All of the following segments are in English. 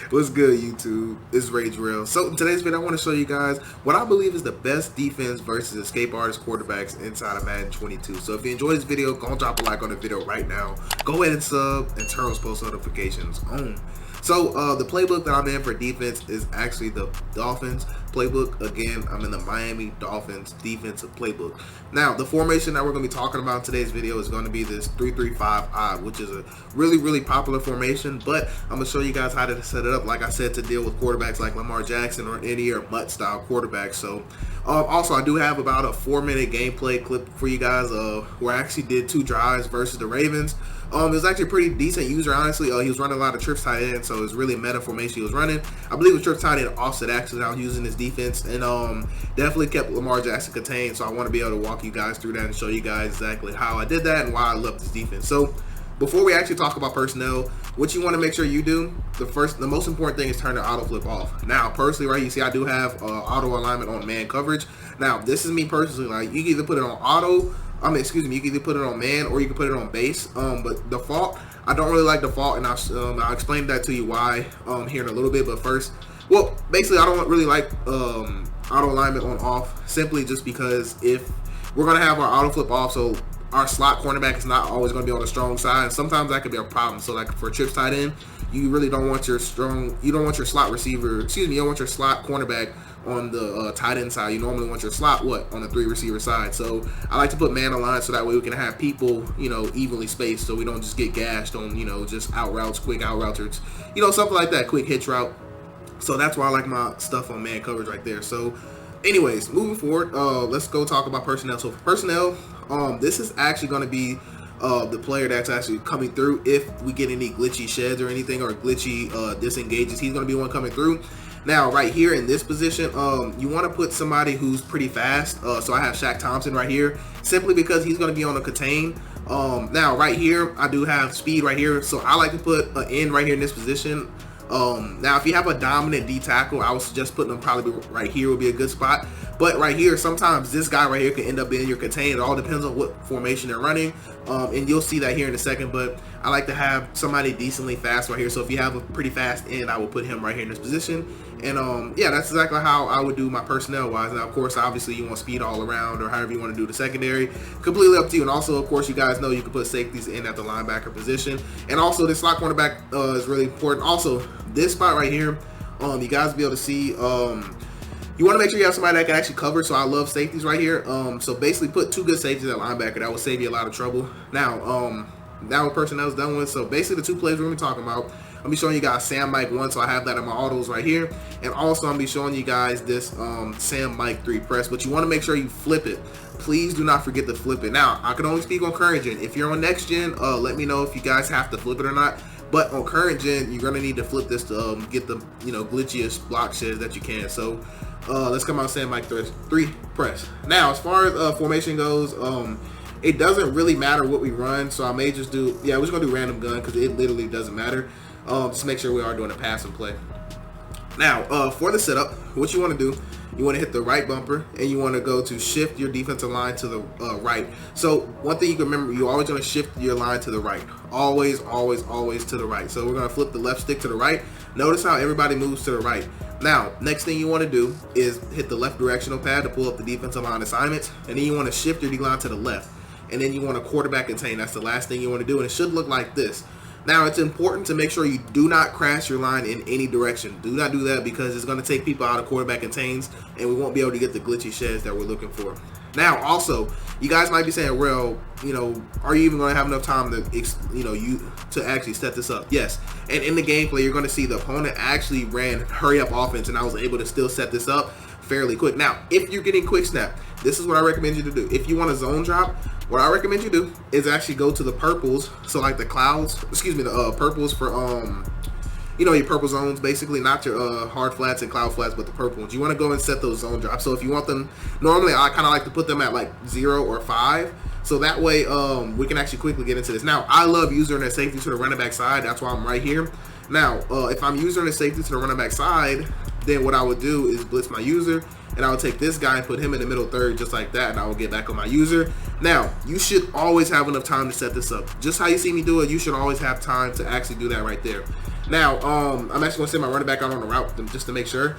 What's good, YouTube? It's Rage Real. So in today's video, I want to show you guys what I believe is the best defense versus escape artist quarterbacks inside of Madden 22. So if you enjoyed this video, go and drop a like on the video right now. Go ahead and sub and turn those post notifications on. So the playbook that I'm in for defense is actually the Dolphins playbook. Again, I'm in the Miami Dolphins defensive playbook. Now, the formation that we're going to be talking about in today's video is going to be this 3-3-5 odd, which is a really popular formation, but I'm going to show you guys how to set it up, like I said, to deal with quarterbacks like Lamar Jackson or any or Mutt style quarterbacks. So also, I do have about a 4-minute gameplay clip for you guys where I actually did 2 drives versus the Ravens. It was actually a pretty decent user, honestly. He was running a lot of trips tight end, so it was really a meta formation he was running. I believe it was trips tight end offset actually that I was using his defense, and definitely kept Lamar Jackson contained. So I want to be able to walk you guys through that and show you guys exactly how I did that and why I love this defense. So before we actually talk about personnel, what you want to make sure you do, the most important thing is turn the auto flip off. Now, personally, right, you see I do have auto alignment on man coverage. Now, this is me personally. Like, you can either put it on auto. You can either put it on man or you can put it on base. But default, I don't really like default, and I'll explain that to you why here in a little bit. But first, well, basically, I don't really like auto alignment on off, simply just because if we're gonna have our auto flip off, so our slot cornerback is not always going to be on the strong side, and sometimes that could be a problem. So like for trips tight end, you really don't want your slot receiver, you don't want your slot cornerback on the tight end side. You normally want your slot on the 3 receiver side. So I like to put man aligned so that way we can have people, evenly spaced, so we don't just get gashed on, just out routes, quick out routes, or something like that, quick hitch route. So that's why I like my stuff on man coverage right there. So anyways, moving forward, let's go talk about personnel. So for personnel, this is actually going to be the player that's actually coming through. If we get any glitchy sheds or anything, or glitchy disengages, he's going to be one coming through. Now, right here in this position, you want to put somebody who's pretty fast. So I have Shaq Thompson right here, simply because he's going to be on a contain. Now, right here, I do have speed right here. So I like to put an end right here in this position. Now, if you have a dominant D tackle, I would suggest putting them probably right here would be a good spot. But right here, sometimes this guy right here can end up being your contain. It all depends on what formation they're running, and you'll see that here in a second. But I like to have somebody decently fast right here. So if you have a pretty fast end, I will put him right here in this position. And yeah, that's exactly how I would do my personnel wise. Now, of course, obviously you want speed all around, or however you want to do the secondary. Completely up to you. And also, of course, you guys know you can put safeties in at the linebacker position. And also, this slot cornerback is really important. Also, this spot right here, you guys will be able to see. You want to make sure you have somebody that can actually cover. So I love safeties right here. So basically, put 2 good safeties at linebacker. That will save you a lot of trouble. Now, what personnel is done with. So basically, the 2 plays we're going to be talking about. I'll be showing you guys Sam Mike 1, so I have that in my autos right here. And also, I'll be showing you guys this Sam Mike 3 press. But you want to make sure you flip it. Please do not forget to flip it. Now, I can only speak on current gen. If you're on next gen, let me know if you guys have to flip it or not. But on current gen, you're gonna need to flip this to get the glitchiest block sheds that you can. So let's come out Sam Mike 3 press. Now, as far as formation goes, it doesn't really matter what we run. So I may just do, we're just gonna do random gun because it literally doesn't matter. Just make sure we are doing a pass and play. Now, for the setup, what you want to do, you want to hit the right bumper, and you want to go to shift your defensive line to the right. So one thing you can remember, you always want to shift your line to the right. Always to the right. So we're going to flip the left stick to the right. Notice how everybody moves to the right. Now, next thing you want to do is hit the left directional pad to pull up the defensive line assignments, and then you want to shift your D-line to the left. And then you want to quarterback contain. That's the last thing you want to do, and it should look like this. Now, it's important to make sure you do not crash your line in any direction. Do not do that, because it's going to take people out of quarterback contains, and we won't be able to get the glitchy sheds that we're looking for. Now, also, you guys might be saying, well, are you even going to have enough time to actually set this up? Yes. And in the gameplay, you're going to see the opponent actually ran hurry up offense, and I was able to still set this up fairly quick. Now, if you're getting quick snap, this is what I recommend you to do. If you want a zone drop, what I recommend you do is actually go to the purples. So like the purples for your purple zones, basically, not your hard flats and cloud flats, but the purple ones. You want to go and set those zone drops. So if you want them, normally I kind of like to put them at like 0 or 5. So that way we can actually quickly get into this. Now, I love using that safety to the running back side. That's why I'm right here. Now, if I'm using the safety to the running back side, then what I would do is blitz my user, and I would take this guy and put him in the middle third just like that, and I will get back on my user. Now, you should always have enough time to set this up. Just how you see me do it, you should always have time to actually do that right there. Now, I'm actually going to send my running back out on the route just to make sure.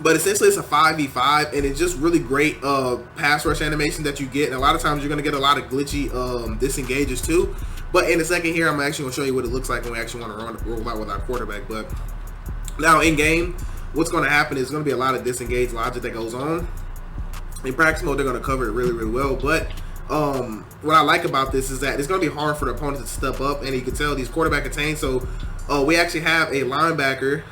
But essentially, it's a 5v5, and it's just really great pass rush animation that you get. And a lot of times, you're going to get a lot of glitchy disengages too. But in a second here, I'm actually going to show you what it looks like when we actually want to roll out with our quarterback. But now, in game, what's going to happen is going to be a lot of disengage logic that goes on. In practice mode, they're going to cover it really, really well. But what I like about this is that it's going to be hard for the opponent to step up, and you can tell these quarterback contain. So we actually have a linebacker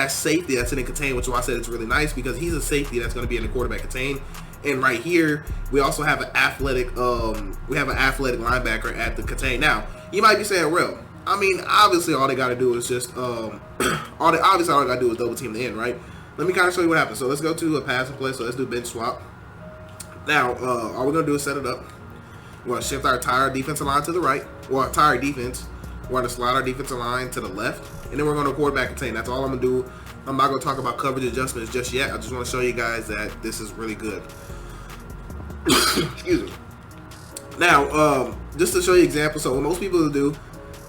/ safety that's in the contain, which is why I said it's really nice, because he's a safety that's going to be in the quarterback contain. And right here, we also have an athletic linebacker at the contain. Now, you might be saying, well, I mean, obviously all they got to do is just all they got to do is double team the end, right? Let me kind of show you what happens. So let's go to a passing play. So let's do bench swap. Now, all we're going to do is set it up. We're going to shift our entire defensive line to the right, or our entire defense. We're going to slide our defensive line to the left, and then we're going to quarterback contain. That's all I'm going to do. I'm not going to talk about coverage adjustments just yet. I just want to show you guys that this is really good. Excuse me. Now, just to show you examples, so what most people will do,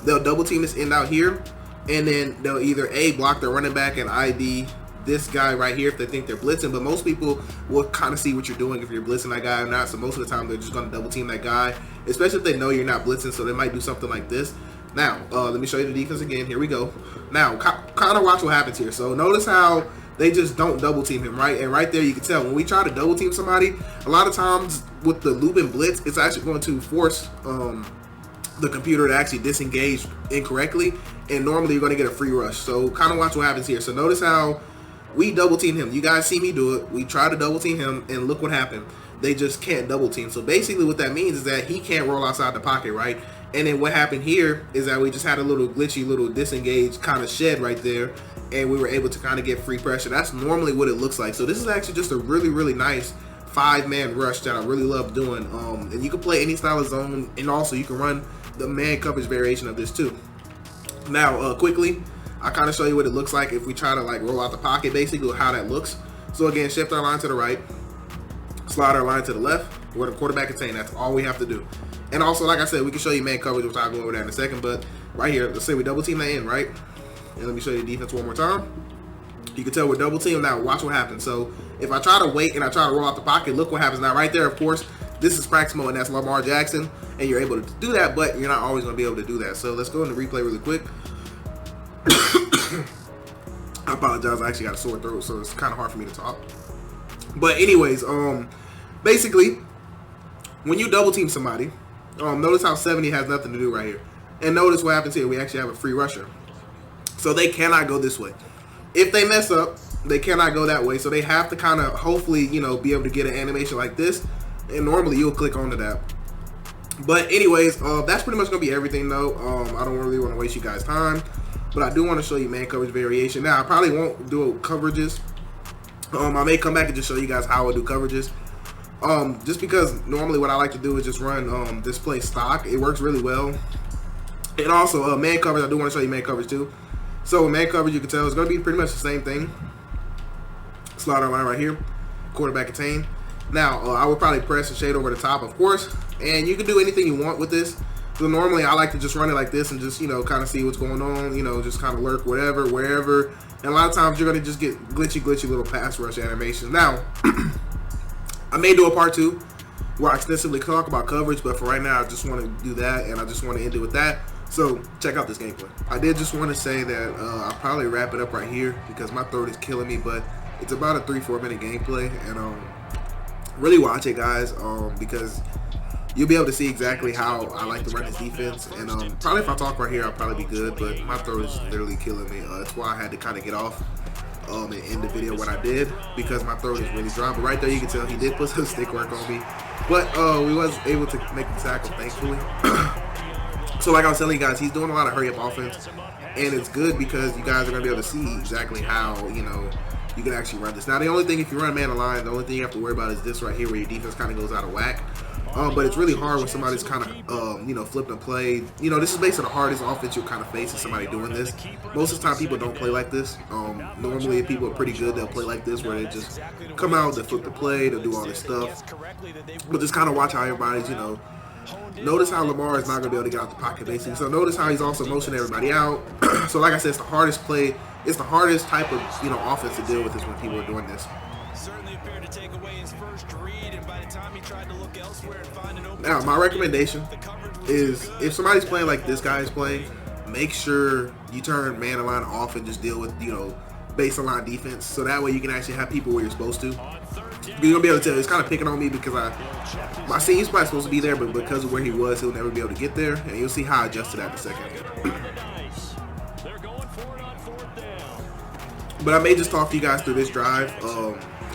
they'll double team this end out here, and then they'll either block their running back and ID this guy right here if they think they're blitzing. But most people will kind of see what you're doing if you're blitzing that guy or not. So most of the time they're just going to double team that guy, especially if they know you're not blitzing. So they might do something like this. Now, let me show you the defense again. Here we go. Now, kind of watch what happens here. So notice how they just don't double team him, right? And right there you can tell when we try to double team somebody, a lot of times with the loop and blitz, it's actually going to force the computer to actually disengage incorrectly, and normally you're going to get a free rush. So kind of watch what happens here. So notice how we double team him. You guys see me do it. We try to double team him, and look what happened. They just can't double team. So basically what that means is that he can't roll outside the pocket, right? And then what happened here is that we just had a little glitchy, little disengaged kind of shed right there, and we were able to kind of get free pressure. That's normally what it looks like. So this is actually just a really, really nice 5-man rush that I really love doing. And you can play any style of zone, and also you can run the man coverage variation of this too. Now, quickly, I kind of show you what it looks like if we try to like roll out the pocket, basically how that looks. So again, shift our line to the right, slide our line to the left, where the quarterback contain. That's all we have to do. And also, like I said, we can show you man coverage, which I'll go over that in a second. But right here, let's say we double team that in, right? And let me show you the defense one more time. You can tell we're double team. Now watch what happens. So if I try to wait and I try to roll out the pocket, look what happens. Now right there, of course, this is practice mode, and that's Lamar Jackson, and you're able to do that, but you're not always going to be able to do that. So let's go into replay really quick. I apologize, I actually got a sore throat, so it's kind of hard for me to talk. But anyways, basically, when you double team somebody, notice how 70 has nothing to do right here. And notice what happens here. We actually have a free rusher. So they cannot go this way. If they mess up, they cannot go that way. So they have to kind of, hopefully, you know, be able to get an animation like this. And normally you'll click onto that. But anyways, that's pretty much going to be everything, though. I don't really want to waste you guys' time. But I do want to show you man coverage variation. Now, I probably won't do coverages. I may come back and just show you guys how I do coverages. Just because normally what I like to do is just run display stock. It works really well. And also, man coverage, I do want to show you man coverage too. So man coverage, you can tell, it's going to be pretty much the same thing. Slide our line right here. Quarterback contain. Now, I would probably press and shade over the top, of course. And you can do anything you want with this. So normally I like to just run it like this and just, you know, kind of see what's going on, you know, just kind of lurk whatever, wherever. And a lot of times you're going to just get glitchy little pass rush animations. Now, I may do a part 2 where I extensively talk about coverage, but for right now, I just want to do that, and I just want to end it with that. So check out this gameplay. I did just want to say that I'll probably wrap it up right here because my throat is killing me, but it's about a 3-4 minute gameplay, and really watch it, guys, because you'll be able to see exactly how I like to run this defense. And probably if I talk right here, I'll probably be good, but my throat is literally killing me. That's why I had to kind of get off and end the video when I did, because my throat is really dry. But right there you can tell he did put some stick work on me, but we was able to make the tackle, thankfully. So like I was telling you guys, he's doing a lot of hurry up offense, and it's good because you guys are going to be able to see exactly how, you know, you can actually run this. Now the only thing, if you run man aligned, the only thing you have to worry about is this right here where your defense kind of goes out of whack. But it's really hard when somebody's kind of, you know, flipped and played. You know, this is basically the hardest offense you'll kind of face is somebody doing this. Most of the time, people don't play like this. Normally, if people are pretty good, they'll play like this, where they just come out, they flip the play, they'll do all this stuff. But just kind of watch how everybody's, you know, Notice how Lamar is not going to be able to get out the pocket, basically. So notice how he's also motioning everybody out. So like I said, it's the hardest play. It's the hardest type of offense to deal with is when people are doing this. Certainly appeared to take away his first read, and by the time he tried to look elsewhere and find an open now, my recommendation is if somebody's playing like this guy is playing, make sure you turn man and line off and just deal with base line defense, so that way you can actually have people where you're supposed to. You're gonna be able to tell. It's kind of picking on me because my he's probably supposed to be there, but because of where he was, he'll never be able to get there. And you'll see how I adjusted that in a second. But I may just talk to you guys through this drive,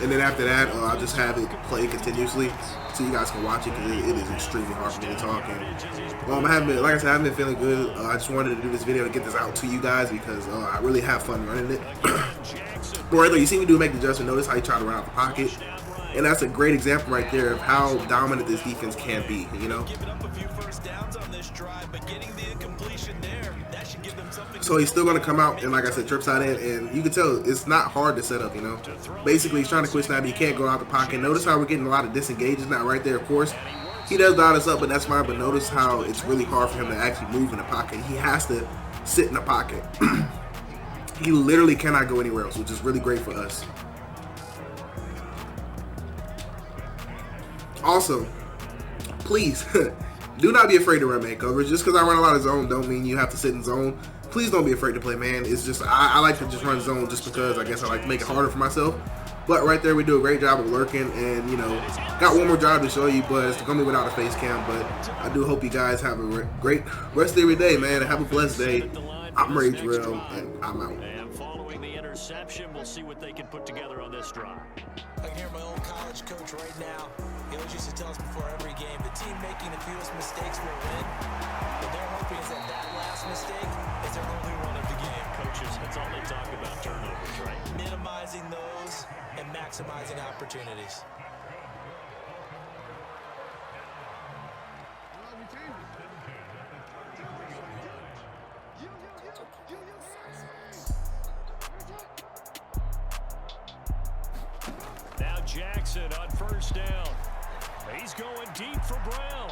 and then after that, I'll just have it play continuously so you guys can watch it, because it is extremely hard for me to talk. And I haven't been, like I said, I haven't been feeling good. I just wanted to do this video to get this out to you guys because I really have fun running it. But right there, you see me make the adjustment. Notice how he tried to run out the pocket. And that's a great example right there of how dominant this defense can be, So he's still going to come out and, like I said, trip side in, and you can tell it's not hard to set up, Basically, he's trying to quit snap. He can't go out the pocket. Notice how we're getting a lot of disengages now right there. Of course, he does dot us up, but that's fine. But notice how it's really hard for him to actually move in the pocket. He has to sit in the pocket. He literally cannot go anywhere else, which is really great for us. Also, please do not be afraid to run man coverage. Just because I run a lot of zone don't mean you have to sit in zone. Please don't be afraid to play man. It's just I like to just run zone just because I guess I like to make it harder for myself. But right there, we do a great job of lurking, and got one more job to show you, but it's gonna be without a face cam. But I do hope you guys have a great rest of your day, man, and have a blessed day. I'm Rage Real, and I'm out. And following the interception, we'll see what they can put together on this drive. I can hear my old college coach right now. He always used to tell us before every game, the team making the fewest mistakes will win. But they're hoping is that last mistake is their only run of the game. Coaches, that's all they talk about, turnovers, right? Minimizing those and maximizing opportunities. Now Jackson on first down. He's going deep for Brown.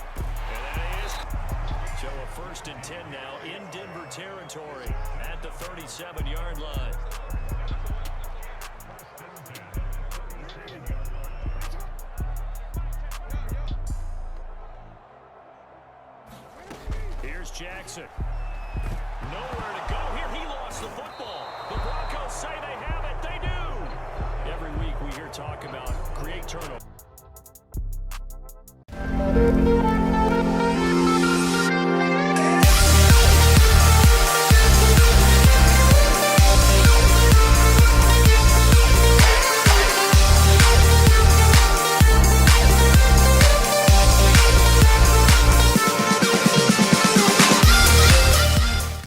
And that is so a 1st and 10 now in Denver territory at the 37-yard line. Here's Jackson. Nowhere to go here. He lost the football. The Broncos say they have it. They do. Every week we hear talk about create turnover.